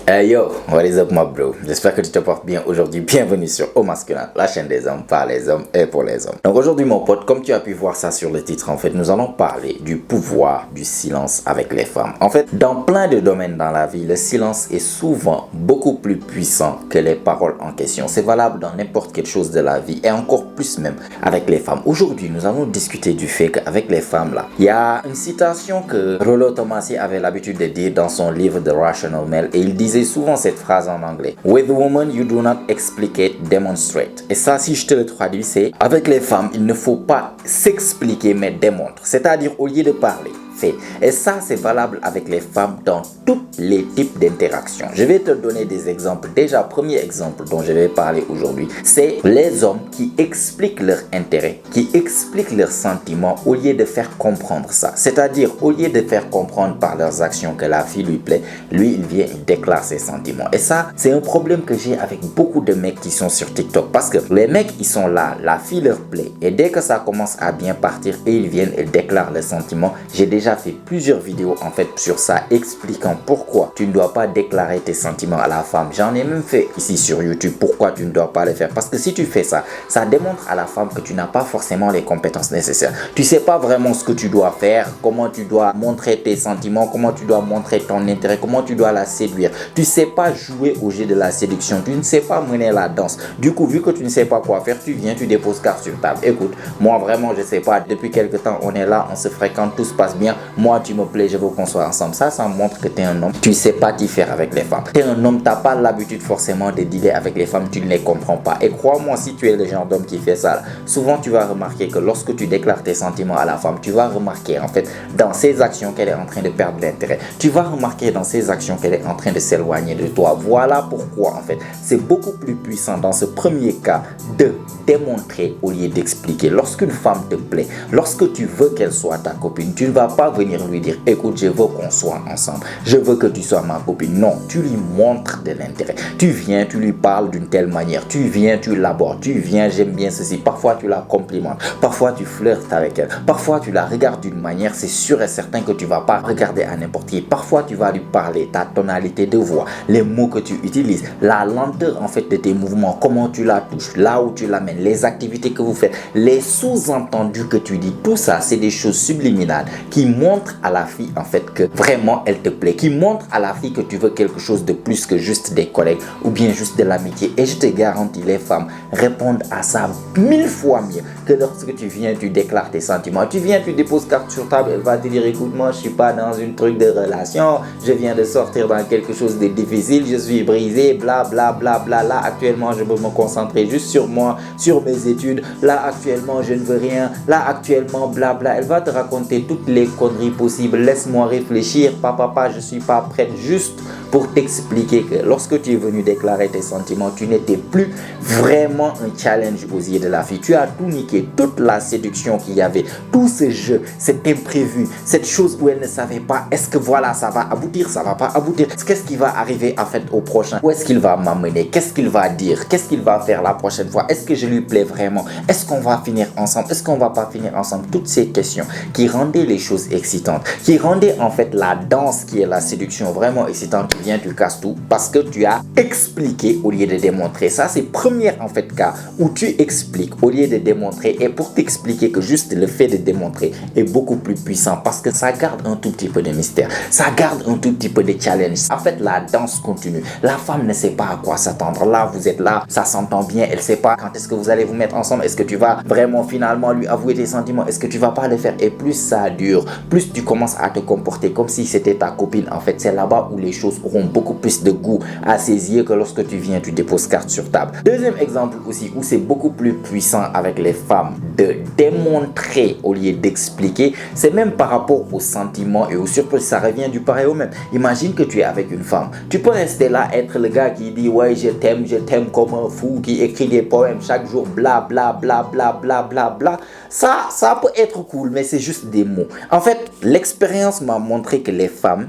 Hey yo, what is up my bro? J'espère que tu te portes bien aujourd'hui. Bienvenue sur Au Masculin, la chaîne des hommes, par les hommes et pour les hommes. Donc aujourd'hui mon pote, comme tu as pu voir ça sur le titre, en fait, nous allons parler du pouvoir du silence avec les femmes. En fait, dans plein de domaines dans la vie, le silence est souvent beaucoup plus puissant que les paroles en question. C'est valable dans n'importe quelle chose de la vie et encore plus même avec les femmes. Aujourd'hui, nous allons discuter du fait qu'avec les femmes là, il y a une citation que Rollo Tomassi avait l'habitude de dire dans son livre The Rational Male et il disait souvent cette phrase en anglais: With women, you do not explicate, demonstrate. Et ça, si je te le traduis, c'est: avec les femmes, il ne faut pas s'expliquer mais démontre. C'est-à-dire, au lieu de parler, fait. Et ça, c'est valable avec les femmes dans tous les types d'interactions. Je vais te donner des exemples. Déjà, premier exemple dont je vais parler aujourd'hui, c'est les hommes qui expliquent leur intérêt, qui expliquent leurs sentiments au lieu de faire comprendre ça. C'est-à-dire, au lieu de faire comprendre par leurs actions que la fille lui plaît, lui, il vient, il déclare ses sentiments. Et ça, c'est un problème que j'ai avec beaucoup de mecs qui sont sur TikTok. Parce que les mecs, ils sont là, la fille leur plaît. Et dès que ça commence à bien partir et ils viennent et déclarent leurs sentiments, j'ai déjà fait plusieurs vidéos en fait sur ça, expliquant pourquoi tu ne dois pas déclarer tes sentiments à la femme. J'en ai même fait ici sur YouTube pourquoi tu ne dois pas le faire. Parce que si tu fais ça, ça démontre à la femme que tu n'as pas forcément les compétences nécessaires. Tu sais pas vraiment ce que tu dois faire, comment tu dois montrer tes sentiments, comment tu dois montrer ton intérêt, comment tu dois la séduire. Tu sais pas jouer au jeu de la séduction, tu ne sais pas mener la danse. Du coup, vu que tu ne sais pas quoi faire, tu viens, tu déposes carte sur table. Écoute, moi vraiment je sais pas, depuis quelque temps on est là, on se fréquente, tout se passe bien. Moi, tu me plais, je veux qu'on soit ensemble. Ça montre que tu es un homme. Tu ne sais pas t'y faire avec les femmes. Tu es un homme, tu n'as pas l'habitude forcément de dealer avec les femmes. Tu ne les comprends pas. Et crois-moi, si tu es le genre d'homme qui fait ça, souvent tu vas remarquer que lorsque tu déclares tes sentiments à la femme, tu vas remarquer en fait dans ses actions qu'elle est en train de perdre l'intérêt. Tu vas remarquer dans ses actions qu'elle est en train de s'éloigner de toi. Voilà pourquoi en fait c'est beaucoup plus puissant dans ce premier cas de démontrer au lieu d'expliquer. Lorsqu'une femme te plaît, lorsque tu veux qu'elle soit ta copine, tu ne vas pas venir lui dire: écoute, je veux qu'on soit ensemble, je veux que tu sois ma copine. Non, tu lui montres de l'intérêt. Tu viens, tu lui parles d'une telle manière, tu viens, tu l'abordes, tu viens, j'aime bien ceci. Parfois tu la complimentes, parfois tu flirtes avec elle, parfois tu la regardes d'une manière, c'est sûr et certain que tu vas pas regarder à n'importe qui. Parfois tu vas lui parler, ta tonalité de voix, les mots que tu utilises, la lenteur en fait de tes mouvements, comment tu la touches, là où tu l'amènes, les activités que vous faites, les sous-entendus que tu dis. Tout ça, c'est des choses subliminales qui montrent à la fille en fait que vraiment elle te plaît, qui montre à la fille que tu veux quelque chose de plus que juste des collègues ou bien juste de l'amitié. Et je te garantis, les femmes répondent à ça 1000 fois mieux que lorsque tu viens, tu déclares tes sentiments. Tu viens, tu déposes carte sur table, elle va te dire: écoute, moi je suis pas dans une truc de relation, je viens de sortir dans quelque chose de difficile, je suis brisé, bla bla bla bla. Là actuellement je veux me concentrer juste sur moi, sur mes études. Là actuellement je ne veux rien, là actuellement bla bla. Elle va te raconter toutes les conneries possibles. Laisse-moi réfléchir, papa, je suis pas prête, juste pour t'expliquer que lorsque tu es venu déclarer tes sentiments, tu n'étais plus vraiment un challenge aux yeux de la fille. Tu as tout niqué, toute la séduction qu'il y avait, tout ce jeu, cet imprévu, cette chose où elle ne savait pas, est-ce que voilà, ça va aboutir, ça va pas aboutir, qu'est-ce qui va arriver en fait au prochain, où est-ce qu'il va m'amener, qu'est-ce qu'il va dire, qu'est-ce qu'il va faire la prochaine fois, est-ce que je lui plais vraiment, est-ce qu'on va finir ensemble, est-ce qu'on va pas finir ensemble. Toutes ces questions qui rendaient les choses excitantes, qui rendaient en fait la danse qui est la séduction vraiment excitante. Tu viens, tu casses tout parce que tu as expliqué au lieu de démontrer. Ça, c'est premier en fait cas où tu expliques au lieu de démontrer. Et pour t'expliquer que juste le fait de démontrer est beaucoup plus puissant parce que ça garde un tout petit peu de mystère, ça garde un tout petit peu de challenge. En fait, la danse continue. La femme ne sait pas à quoi s'attendre. Là, vous êtes là, ça s'entend bien. Elle sait pas quand est-ce que vous allez vous mettre ensemble. Est-ce que tu vas vraiment finalement lui avouer tes sentiments? Est-ce que tu vas pas le faire? Et plus ça dure, plus tu commences à te comporter comme si c'était ta copine. En fait, c'est là-bas où les choses auront beaucoup plus de goût à ses yeux que lorsque tu viens, tu déposes carte sur table. Deuxième exemple aussi où c'est beaucoup plus puissant avec les femmes de démontrer au lieu d'expliquer, c'est même par rapport aux sentiments et aux surprises. Ça revient du pareil au même. Imagine que tu es avec une femme. Tu peux rester là, être le gars qui dit: ouais, je t'aime comme un fou, qui écrit des poèmes chaque jour, bla bla bla bla bla bla bla. Ça peut être cool, mais c'est juste des mots. En fait, l'expérience m'a montré que les femmes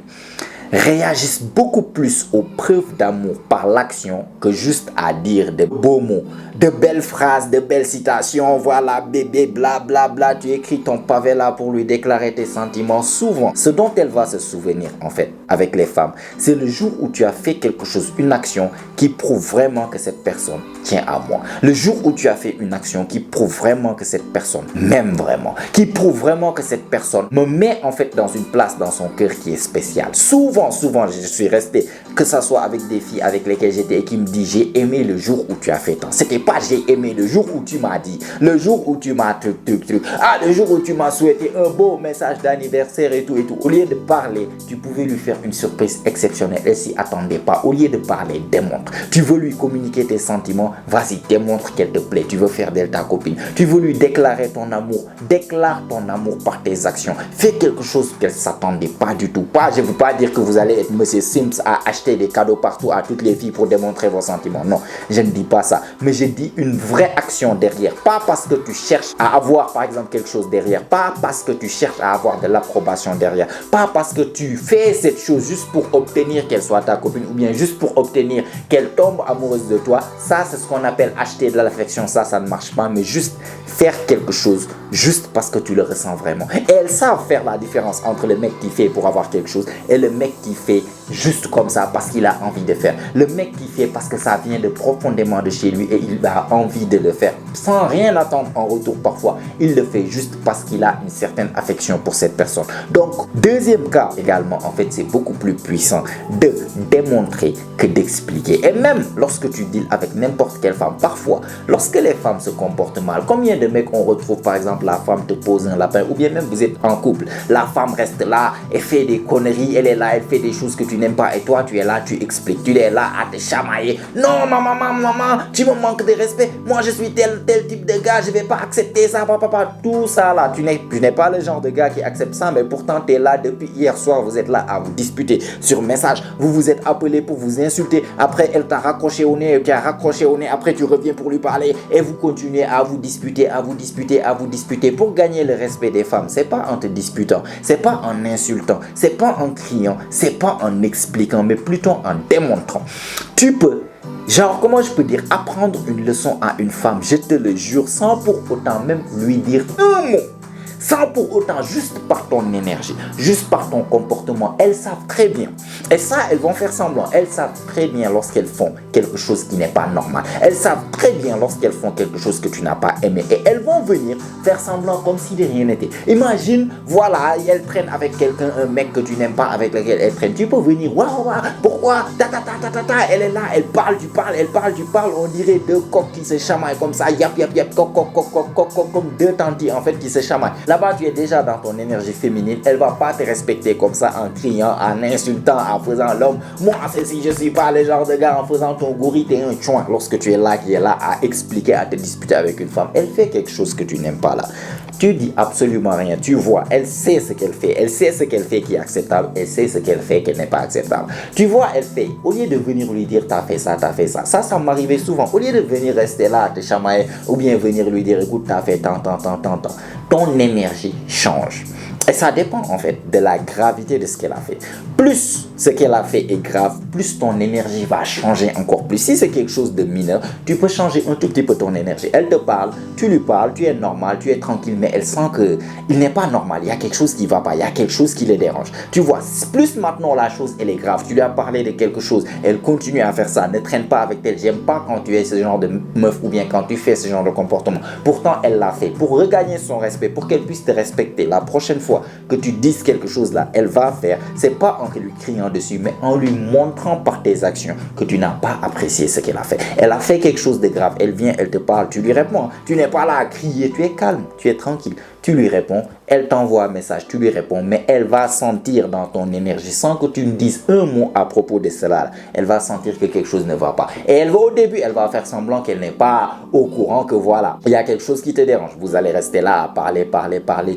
réagissent beaucoup plus aux preuves d'amour par l'action que juste à dire de beaux mots, de belles phrases, de belles citations. Voilà, bébé, bla bla bla. Tu écris ton pavé là pour lui déclarer tes sentiments. Souvent, ce dont elle va se souvenir en fait avec les femmes, c'est le jour où tu as fait quelque chose, une action qui prouve vraiment que cette personne tient à moi. Le jour où tu as fait une action qui prouve vraiment que cette personne m'aime vraiment, qui prouve vraiment que cette personne me met en fait dans une place dans son cœur qui est spéciale. Souvent, je suis resté, que ce soit avec des filles avec lesquelles j'étais et qui me disent j'ai aimé le jour où tu as fait tant. C'était pas j'ai aimé le jour où tu m'as dit, le jour où tu m'as truc. Ah, le jour où tu m'as souhaité un beau message d'anniversaire et tout. Au lieu de parler, tu pouvais lui faire une surprise exceptionnelle. Elle s'y attendait pas. Au lieu de parler, démontre. Tu veux lui communiquer tes sentiments, vas-y, démontre qu'elle te plaît. Tu veux faire d'elle ta copine. Tu veux lui déclarer ton amour. Déclare ton amour par tes actions. Fais quelque chose qu'elle s'attendait pas du tout. Je ne veux pas dire que vous allez être Monsieur Sims à acheter des cadeaux partout à toutes les filles pour démontrer vos sentiments. Non, je ne dis pas ça. Mais je dis une vraie action derrière. Pas parce que tu cherches à avoir par exemple quelque chose derrière. Pas parce que tu cherches à avoir de l'approbation derrière. Pas parce que tu fais cette chose juste pour obtenir qu'elle soit ta copine ou bien juste pour obtenir qu'elle tombe amoureuse de toi. Ça, c'est ce qu'on appelle acheter de l'affection. Ça ne marche pas. Mais juste faire quelque chose juste parce que tu le ressens vraiment. Et elles savent faire la différence entre le mec qui fait pour avoir quelque chose et le mec qui fait juste comme ça parce qu'il a envie de faire. Le mec qui fait parce que ça vient de profondément de chez lui et il a envie de le faire sans rien attendre en retour parfois. Il le fait juste parce qu'il a une certaine affection pour cette personne. Donc, deuxième cas également, en fait, c'est beaucoup plus puissant de démontrer que d'expliquer. Et même lorsque tu deals avec n'importe quelle femme, parfois, lorsque les femmes se comportent mal, combien de mecs on retrouve, par exemple, la femme te pose un lapin ou bien même vous êtes en couple, la femme reste là, elle fait des conneries, elle est là, elle fait des choses que tu n'aimes pas et toi, tu es là, tu expliques, tu es là à te chamailler. Non, maman, tu me manques de respect. Moi, je suis tel type de gars, je vais pas accepter ça, papa. Tout ça là, tu n'es pas le genre de gars qui accepte ça, mais pourtant tu es là depuis hier soir, vous êtes là à vous disputer sur message, vous vous êtes appelé pour vous insulter, après elle t'a raccroché au nez, tu as raccroché au nez, après tu reviens pour lui parler et vous continuez à vous disputer pour gagner le respect des femmes. C'est pas en te disputant, c'est pas en insultant, c'est pas en criant, c'est pas en expliquant, mais plutôt en démontrant. Tu peux, comment je peux dire, apprendre une leçon à une femme, je te le jure, sans pour autant même lui dire un mot. Sans pour autant, juste par ton énergie, juste par ton comportement, elles savent très bien. Et ça, elles vont faire semblant. Elles savent très bien lorsqu'elles font quelque chose qui n'est pas normal. Elles savent très bien lorsqu'elles font quelque chose que tu n'as pas aimé. Et elles vont venir faire semblant comme si de rien n'était. Imagine, voilà, elles traînent avec quelqu'un, un mec que tu n'aimes pas, avec lequel elles traînent. Tu peux venir, waouh, pourquoi, elle est là, elle parle, tu parles. On dirait deux coqs qui se chamaillent comme ça, yap, coq, comme deux tantis en fait qui se chamaillent. Là-bas, tu es déjà dans ton énergie féminine. Elle ne va pas te respecter comme ça en criant, en insultant, en faisant l'homme. Moi, si je ne suis pas le genre de gars en faisant ton gorille, t'es un chouin. Lorsque tu es là, qui est là à expliquer, à te disputer avec une femme, elle fait quelque chose que tu n'aimes pas là. Tu dis absolument rien. Tu vois, elle sait ce qu'elle fait. Elle sait ce qu'elle fait qui est acceptable. Elle sait ce qu'elle fait qui n'est pas acceptable. Tu vois, elle fait. Au lieu de venir lui dire, t'as fait ça. Ça m'arrivait souvent. Au lieu de venir rester là, te chamailler, ou bien venir lui dire, écoute, t'as fait tant. Ton énergie change. Et ça dépend en fait de la gravité de ce qu'elle a fait. Plus ce qu'elle a fait est grave, plus ton énergie va changer encore plus. Si c'est quelque chose de mineur, tu peux changer un tout petit peu ton énergie. Elle te parle, tu lui parles, tu es normal, tu es tranquille, mais elle sent qu'il n'est pas normal. Il y a quelque chose qui ne va pas, il y a quelque chose qui le dérange. Tu vois, plus maintenant la chose elle est grave, tu lui as parlé de quelque chose, elle continue à faire ça, ne traîne pas avec elle. J'aime pas quand tu es ce genre de meuf ou bien quand tu fais ce genre de comportement. Pourtant, elle l'a fait pour regagner son respect, pour qu'elle puisse te respecter. La prochaine fois que tu dises quelque chose là, elle va faire, c'est pas en lui criant dessus, mais en lui montrant par tes actions que tu n'as pas apprécié ce qu'elle a fait. Elle a fait quelque chose de grave, elle vient, elle te parle, tu lui réponds. Tu n'es pas là à crier, tu es calme, tu es tranquille. Tu lui réponds, elle t'envoie un message, tu lui réponds, mais elle va sentir dans ton énergie, sans que tu ne dises un mot à propos de cela, elle va sentir que quelque chose ne va pas. Et elle va au début, elle va faire semblant qu'elle n'est pas au courant que voilà, il y a quelque chose qui te dérange. Vous allez rester là à parler,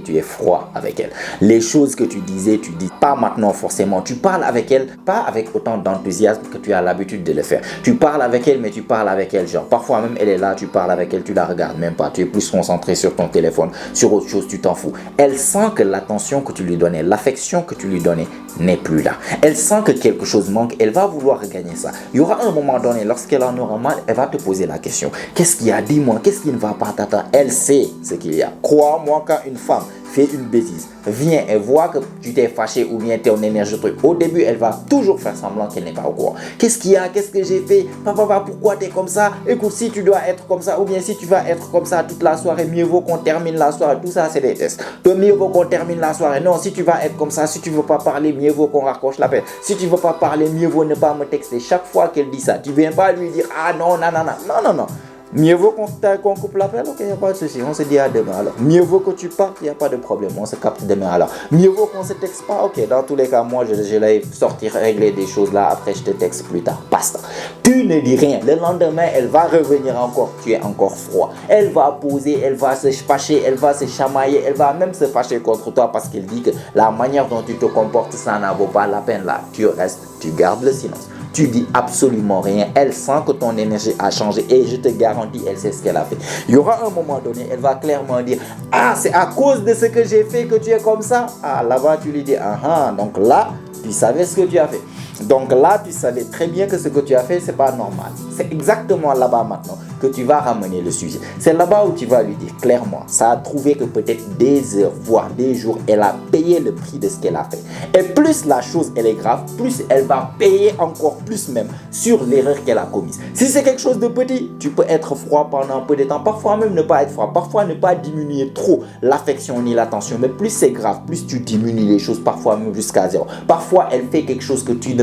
tu es froid avec elle. Les choses que tu disais, tu dis pas maintenant forcément. Tu parles avec elle, pas avec autant d'enthousiasme que tu as l'habitude de le faire. Tu parles avec elle, mais tu parles avec elle, genre parfois même elle est là, tu parles avec elle, tu la regardes même pas, tu es plus concentré sur ton téléphone, sur autre chose, tu t'en fous. Elle sent que l'attention que tu lui donnais, l'affection que tu lui donnais n'est plus là. Elle sent que quelque chose manque, elle va vouloir regagner ça. Il y aura un moment donné, lorsqu'elle en aura mal, elle va te poser la question. Qu'est-ce qu'il y a? Dis-moi, qu'est-ce qui ne va pas, tata? Elle sait ce qu'il y a. Crois-moi, quand une femme fait une bêtise, vient et voit que tu t'es fâché ou bien ton énergie truc, au début, elle va toujours faire semblant qu'elle n'est pas au courant. Qu'est-ce qu'il y a? Qu'est-ce que j'ai fait? Papa, pourquoi tu es comme ça? Écoute, si tu dois être comme ça ou bien si tu vas être comme ça toute la soirée, mieux vaut qu'on termine la soirée. Tout ça, c'est des tests. Mieux vaut qu'on termine la soirée. Non, si tu vas être comme ça, si tu ne veux pas parler, mieux vaut qu'on raccroche l'appel. Si tu ne veux pas parler, mieux vaut ne pas me texter. Chaque fois qu'elle dit ça, tu ne viens pas lui dire ah non, non. Mieux vaut qu'on coupe l'appel, ok, il n'y a pas de souci, on se dit à demain alors. Mieux vaut que tu partes, il n'y a pas de problème, on se capte demain alors. Mieux vaut qu'on se texte pas, ok, dans tous les cas, moi je vais sortir, régler des choses là, après je te texte plus tard, basta. Tu ne dis rien, le lendemain elle va revenir encore, tu es encore froid. Elle va poser, elle va se fâcher, elle va se chamailler, elle va même se fâcher contre toi parce qu'elle dit que la manière dont tu te comportes, ça n'en vaut pas la peine là. Tu restes, tu gardes le silence. Tu dis absolument rien. Elle sent que ton énergie a changé et je te garantis, elle sait ce qu'elle a fait. Il y aura un moment donné, elle va clairement dire ah, c'est à cause de ce que j'ai fait que tu es comme ça. Ah, là-bas, tu lui dis ah, donc là, tu savais ce que tu as fait. Donc là, tu savais très bien que ce que tu as fait, c'est pas normal. C'est exactement là-bas maintenant que tu vas ramener le sujet. C'est là-bas où tu vas lui dire clairement, ça a trouvé que peut-être des heures, voire des jours, elle a payé le prix de ce qu'elle a fait. Et plus la chose, elle est grave, plus elle va payer encore plus même sur l'erreur qu'elle a commise. Si c'est quelque chose de petit, tu peux être froid pendant un peu de temps. Parfois même ne pas être froid. Parfois ne pas diminuer trop l'affection ni l'attention. Mais plus c'est grave, plus tu diminues les choses, parfois même jusqu'à zéro. Parfois, elle fait quelque chose que qui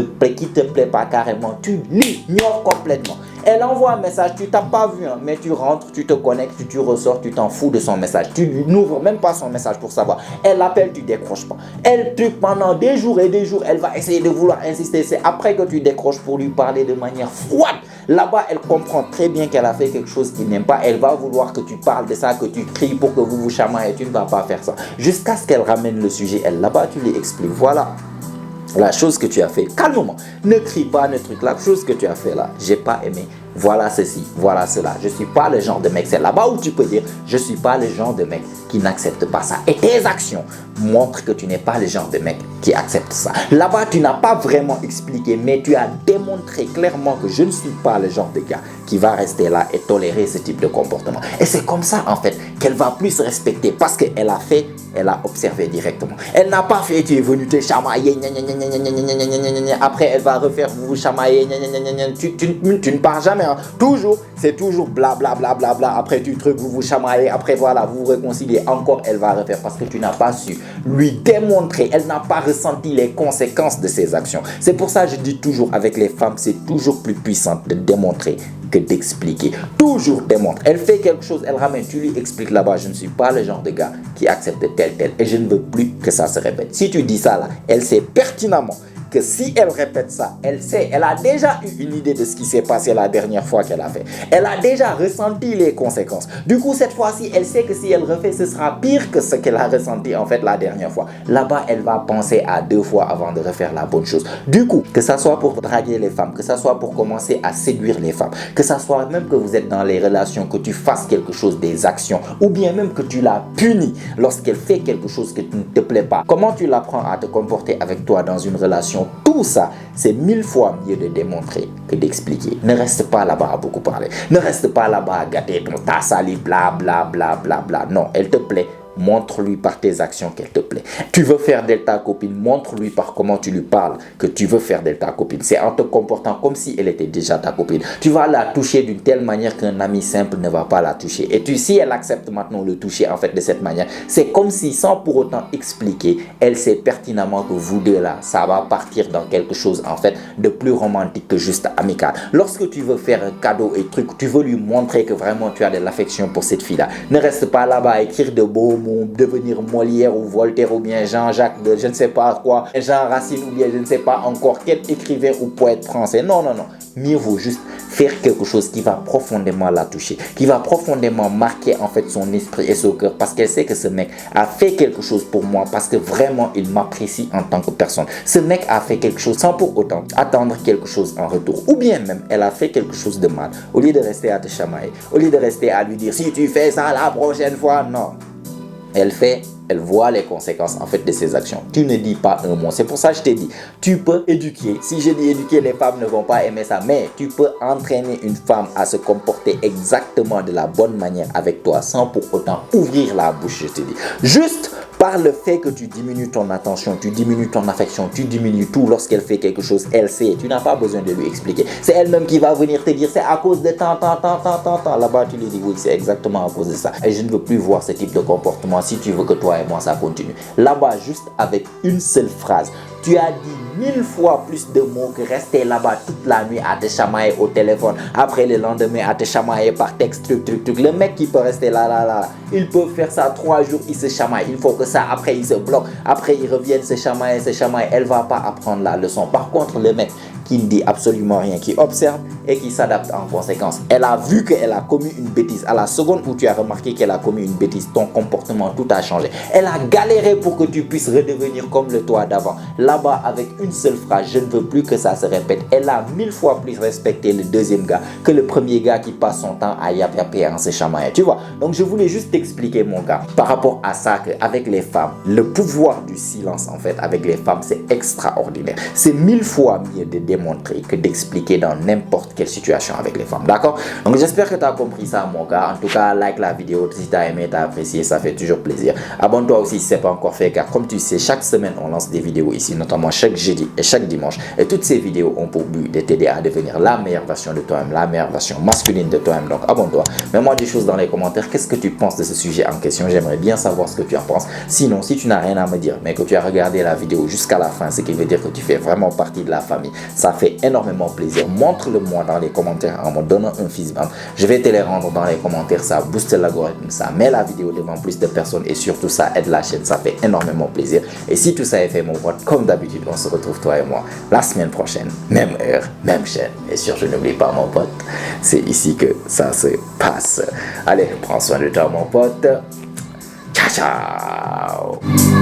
te plaît pas carrément. Tu l'ignores complètement. Elle envoie un message, tu t'as pas vu, mais tu rentres, tu te connectes, tu ressors, tu t'en fous de son message. Tu n'ouvres même pas son message pour savoir. Elle appelle, tu décroches pas. Elle, pendant des jours et des jours, elle va essayer de vouloir insister. C'est après que tu décroches pour lui parler de manière froide. Là-bas, elle comprend très bien qu'elle a fait quelque chose qu'il n'aime pas. Elle va vouloir que tu parles de ça, que tu cries pour que vous vous chamaillez. Tu ne vas pas faire ça. Jusqu'à ce qu'elle ramène le sujet. Elle, là-bas, tu lui expliques. Voilà. La chose que tu as fait, calmement, ne crie pas, ne truc. La chose que tu as fait là, j'ai pas aimé. Voilà ceci, voilà cela. Je suis pas le genre de mec. C'est là-bas où tu peux dire, je suis pas le genre de mec qui n'accepte pas ça. Et tes actions montrent que tu n'es pas le genre de mec qui accepte ça. Là-bas, tu n'as pas vraiment expliqué, mais tu as démontré clairement que je ne suis pas le genre de gars qui va rester là et tolérer ce type de comportement. Et c'est comme ça, en fait, qu'elle va plus respecter parce qu'elle a fait, elle a observé directement. Elle n'a pas fait, tu es venu te chamailler, après elle va refaire, vous vous chamailler, tu ne pars jamais. Toujours, c'est toujours blablabla. Après tu trucs, vous vous chamaillez. Après voilà, vous vous réconciliez. Encore, elle va refaire parce que tu n'as pas su lui démontrer. Elle n'a pas ressenti les conséquences de ses actions. C'est pour ça que je dis toujours avec les femmes, c'est toujours plus puissant de démontrer que d'expliquer. Toujours démontre. Elle fait quelque chose, elle ramène, tu lui expliques là-bas, je ne suis pas le genre de gars qui accepte tel et je ne veux plus que ça se répète. Si tu dis ça là, elle sait pertinemment que si elle répète ça, elle sait, elle a déjà eu une idée de ce qui s'est passé la dernière fois qu'elle a fait. Elle a déjà ressenti les conséquences. Du coup, cette fois-ci, elle sait que si elle refait, ce sera pire que ce qu'elle a ressenti en fait la dernière fois. Là-bas, elle va penser à 2 fois avant de refaire la bonne chose. Du coup, que ça soit pour draguer les femmes, que ça soit pour commencer à séduire les femmes, que ça soit même que vous êtes dans les relations, que tu fasses quelque chose, des actions, ou bien même que tu la punis lorsqu'elle fait quelque chose qui ne te plaît pas. Comment tu l'apprends à te comporter avec toi dans une relation? Tout ça, c'est 1000 fois mieux de démontrer que d'expliquer. Ne reste pas là-bas à beaucoup parler. Ne reste pas là-bas à gâter ton tas sali, bla. Non, elle te plaît. Montre-lui par tes actions qu'elle te plaît. Tu veux faire d'elle ta copine, montre-lui par comment tu lui parles que tu veux faire d'elle ta copine. C'est en te comportant comme si elle était déjà ta copine. Tu vas la toucher d'une telle manière qu'un ami simple ne va pas la toucher. Et si elle accepte maintenant le toucher en fait de cette manière, c'est comme si sans pour autant expliquer, elle sait pertinemment que vous deux là, ça va partir dans quelque chose en fait de plus romantique que juste amical. Lorsque tu veux faire un cadeau et truc, tu veux lui montrer que vraiment tu as de l'affection pour cette fille-là. Ne reste pas là-bas à écrire de beaux mots, devenir Molière ou Voltaire ou bien Jean-Jacques de je ne sais pas quoi, Jean Racine ou bien je ne sais pas encore quel écrivain ou poète français. Non. Mieux vaut juste faire quelque chose qui va profondément la toucher, qui va profondément marquer en fait son esprit et son cœur parce qu'elle sait que ce mec a fait quelque chose pour moi parce que vraiment il m'apprécie en tant que personne. Ce mec a fait quelque chose sans pour autant attendre quelque chose en retour. Ou bien même elle a fait quelque chose de mal. Au lieu de rester à te chamailler, au lieu de rester à lui dire si tu fais ça la prochaine fois, non. Elle fait, elle voit les conséquences en fait de ses actions. Tu ne dis pas un mot. C'est pour ça que je t'ai dit, tu peux éduquer. Si je dis éduquer, les femmes ne vont pas aimer ça, mais tu peux entraîner une femme à se comporter exactement de la bonne manière avec toi sans pour autant ouvrir la bouche, je te dis. Juste par le fait que tu diminues ton attention, tu diminues ton affection, tu diminues tout lorsqu'elle fait quelque chose, elle sait. Tu n'as pas besoin de lui expliquer. C'est elle-même qui va venir te dire c'est à cause de tant. Là-bas, tu lui dis oui, c'est exactement à cause de ça. Et je ne veux plus voir ce type de comportement si tu veux que toi et moi ça continue. Là-bas, juste avec une seule phrase, tu as dit 1000 fois plus de mots que rester là-bas toute la nuit à te chamailler au téléphone. Après le lendemain à te chamailler par texte, truc. Le mec qui peut rester là, il peut faire ça 3 jours, il se chamaille. Il faut que ça, après il se bloque. Après il revient se chamailler. Elle va pas apprendre la leçon. Par contre, le mec qui ne dit absolument rien, qui observe et qui s'adapte en conséquence. Elle a vu qu'elle a commis une bêtise. À la seconde où tu as remarqué qu'elle a commis une bêtise, ton comportement, tout a changé. Elle a galéré pour que tu puisses redevenir comme le toi d'avant. Là-bas, avec une seule phrase, je ne veux plus que ça se répète. Elle a 1000 fois plus respecté le deuxième gars que le premier gars qui passe son temps à yapper en se chamailler. Tu vois? Donc, je voulais juste t'expliquer, mon gars, par rapport à ça, qu'avec les femmes, le pouvoir du silence, en fait, avec les femmes, c'est extraordinaire. C'est 1000 fois mieux de démontrer que d'expliquer dans n'importe quelle situation avec les femmes. D'accord? Donc, j'espère que tu as compris ça, mon gars. En tout cas, like la vidéo si tu as aimé, tu as apprécié, ça fait toujours plaisir. Abonne-toi aussi si ce n'est pas encore fait, car comme tu sais, chaque semaine, on lance des vidéos ici, notamment chaque jeudi et chaque dimanche. Et toutes ces vidéos ont pour but de t'aider à devenir la meilleure version de toi-même, la meilleure version masculine de toi-même. Donc, abonne-toi. Mets-moi des choses dans les commentaires. Qu'est-ce que tu penses de ce sujet en question? J'aimerais bien savoir ce que tu en penses. Sinon, si tu n'as rien à me dire, mais que tu as regardé la vidéo jusqu'à la fin, ce qui veut dire que tu fais vraiment partie de la famille, ça fait énormément plaisir. Montre-le-moi dans les commentaires en me donnant un feedback. Je vais te les rendre dans les commentaires. Ça booste l'algorithme, ça met la vidéo devant plus de personnes et surtout ça aide la chaîne. Ça fait énormément plaisir. Et si tout ça est fait, mon pote, comme d'habitude, on se retrouve toi et moi la semaine prochaine, même heure, même chaîne. Et surtout, n'oublie pas, mon pote, c'est ici que ça se passe. Allez, prends soin de toi, mon pote. Ciao, ciao.